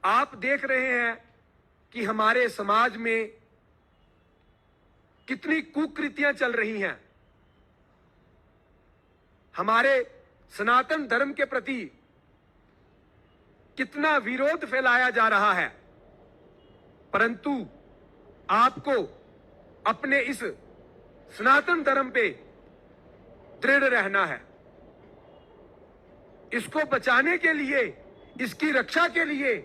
आप देख रहे हैं कि हमारे समाज में कितनी कुकृतियां चल रही हैं। हमारे सनातन धर्म के प्रति कितना विरोध फैलाया जा रहा है, परंतु आपको अपने इस सनातन धर्म पे दृढ़ रहना है। इसको बचाने के लिए, इसकी रक्षा के लिए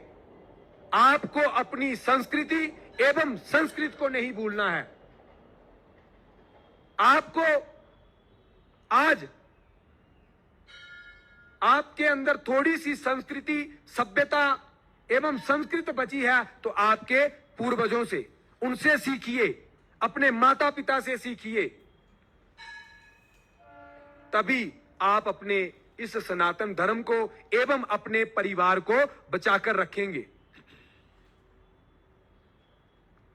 आपको अपनी संस्कृति एवं संस्कृत को नहीं भूलना है। आपको आज आपके अंदर थोड़ी सी संस्कृति, सभ्यता एवं संस्कृत बची है तो आपके पूर्वजों से, उनसे सीखिए, अपने माता पिता से सीखिए, तभी आप अपने इस सनातन धर्म को एवं अपने परिवार को बचाकर रखेंगे।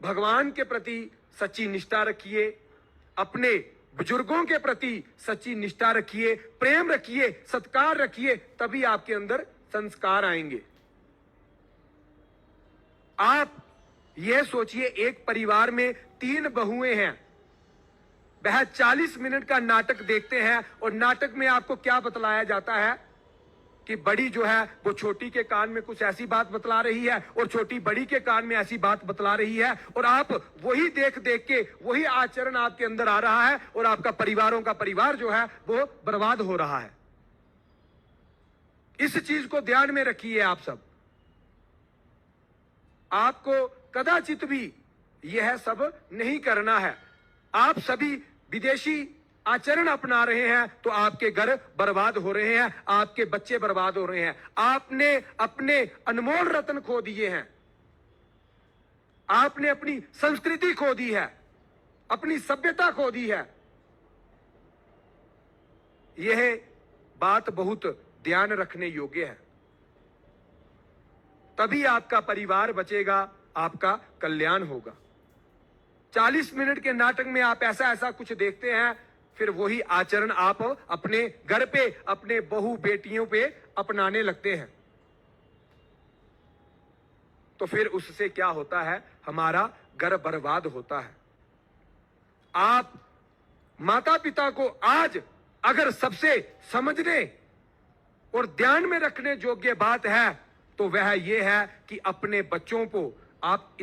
भगवान के प्रति सच्ची निष्ठा रखिए, अपने बुजुर्गों के प्रति सच्ची निष्ठा रखिए, प्रेम रखिए, सत्कार रखिए, तभी आपके अंदर संस्कार आएंगे। आप यह सोचिए, एक परिवार में 3 बहुएं हैं, वह 40 मिनट का नाटक देखते हैं और नाटक में आपको क्या बतलाया जाता है कि बड़ी जो है वो छोटी के कान में कुछ ऐसी बात बतला रही है और छोटी बड़ी के कान में ऐसी बात बतला रही है, और आप वही देख देख के वही आचरण आपके अंदर आ रहा है और आपका परिवारों का परिवार जो है वो बर्बाद हो रहा है। इस चीज को ध्यान में रखिए। आप सब, आपको कदाचित भी यह सब नहीं करना है। आप सभी विदेशी आचरण अपना रहे हैं तो आपके घर बर्बाद हो रहे हैं, आपके बच्चे बर्बाद हो रहे हैं। आपने अपने अनमोल रत्न खो दिए हैं, आपने अपनी संस्कृति खो दी है, अपनी सभ्यता खो दी है। यह बात बहुत ध्यान रखने योग्य है, तभी आपका परिवार बचेगा, आपका कल्याण होगा। 40 मिनट के नाटक में आप ऐसा ऐसा कुछ देखते हैं, फिर वही आचरण आप अपने घर पे, अपने बहू बेटियों पे अपनाने लगते हैं, तो फिर उससे क्या होता है, हमारा घर बर्बाद होता है। आप माता पिता को आज अगर सबसे समझने और ध्यान में रखने योग्य बात है तो वह यह है कि अपने बच्चों को आप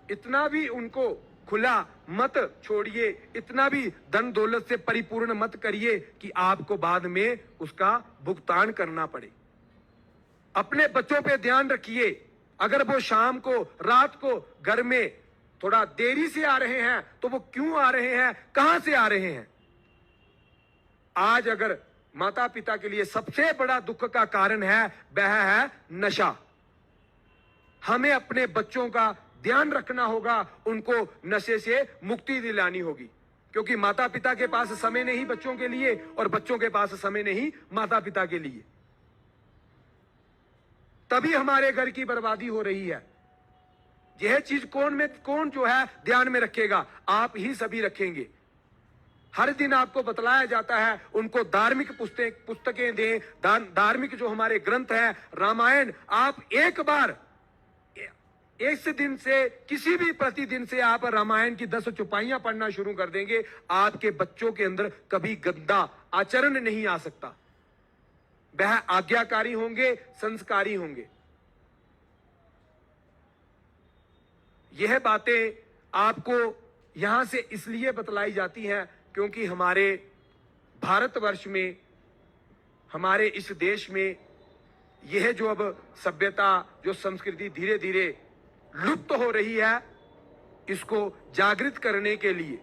इतना भी उनको खुला मत छोड़िए, इतना भी धन दौलत से परिपूर्ण मत करिए कि आपको बाद में उसका भुगतान करना पड़े। अपने बच्चों पे ध्यान रखिए। अगर वो शाम को, रात को घर में थोड़ा देरी से आ रहे हैं तो वो क्यों आ रहे हैं, कहां से आ रहे हैं। आज अगर माता पिता के लिए सबसे बड़ा दुख का कारण है वह है नशा। हमें अपने बच्चों का ध्यान रखना होगा, उनको नशे से मुक्ति दिलानी होगी, क्योंकि माता पिता के पास समय नहीं बच्चों के लिए और बच्चों के पास समय नहीं माता पिता के लिए। तभी हमारे घर की बर्बादी हो रही है। यह चीज कौन जो है ध्यान में रखेगा, आप ही सभी रखेंगे। हर दिन आपको बतलाया जाता है उनको धार्मिक पुस्तकें दें, धार्मिक जो हमारे ग्रंथ हैं, रामायण, आप एक बार इस दिन से, किसी भी प्रतिदिन से आप रामायण की 10 चौपाइयां पढ़ना शुरू कर देंगे, आपके बच्चों के अंदर कभी गंदा आचरण नहीं आ सकता। वह आज्ञाकारी होंगे, संस्कारी होंगे। यह बातें आपको यहां से इसलिए बतलाई जाती हैं क्योंकि हमारे भारतवर्ष में, हमारे इस देश में यह जो अब सभ्यता, जो संस्कृति धीरे धीरे लुप्त हो रही है, इसको जागृत करने के लिए,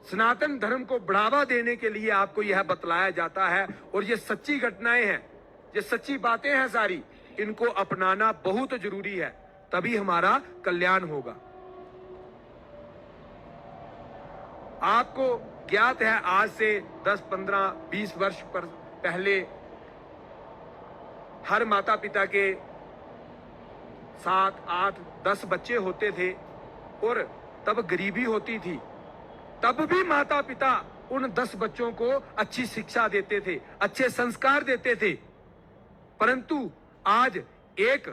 सनातन धर्म को बढ़ावा देने के लिए आपको यह बतलाया जाता है। और ये सच्ची घटनाएं हैं, ये सच्ची बातें हैं सारी, इनको अपनाना बहुत जरूरी है, तभी हमारा कल्याण होगा। आपको ज्ञात है आज से 10, 15, 20 वर्ष पर पहले हर माता पिता के 7, 8, 10 बच्चे होते थे और तब गरीबी होती थी। तब भी माता पिता उन 10 बच्चों को अच्छी शिक्षा देते थे, अच्छे संस्कार देते थे। परंतु आज एक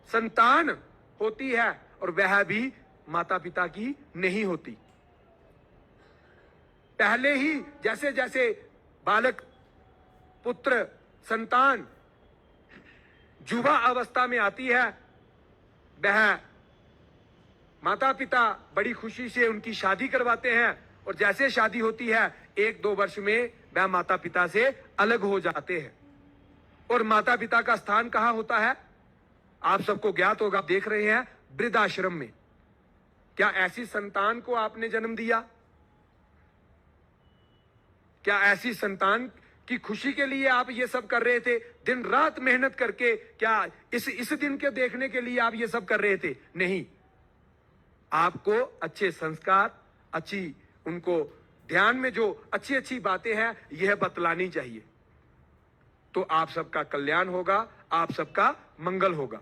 संतान होती है और वह भी माता पिता की नहीं होती। पहले ही जैसे जैसे बालक, पुत्र, संतान युवा अवस्था में आती है, वह माता पिता बड़ी खुशी से उनकी शादी करवाते हैं और जैसे शादी होती है 1-2 वर्ष में वह माता पिता से अलग हो जाते हैं। और माता पिता का स्थान कहां होता है? आप सबको ज्ञात होगा, आप देख रहे हैं वृद्धाश्रम में। क्या ऐसी संतान को आपने जन्म दिया? क्या ऐसी संतान की खुशी के लिए आप ये सब कर रहे थे? दिन रात मेहनत करके क्या इस दिन के देखने के लिए आप ये सब कर रहे थे? नहीं, आपको अच्छे संस्कार, अच्छी उनको ध्यान में जो अच्छी अच्छी बातें हैं यह बतलानी चाहिए, तो आप सबका कल्याण होगा, आप सबका मंगल होगा।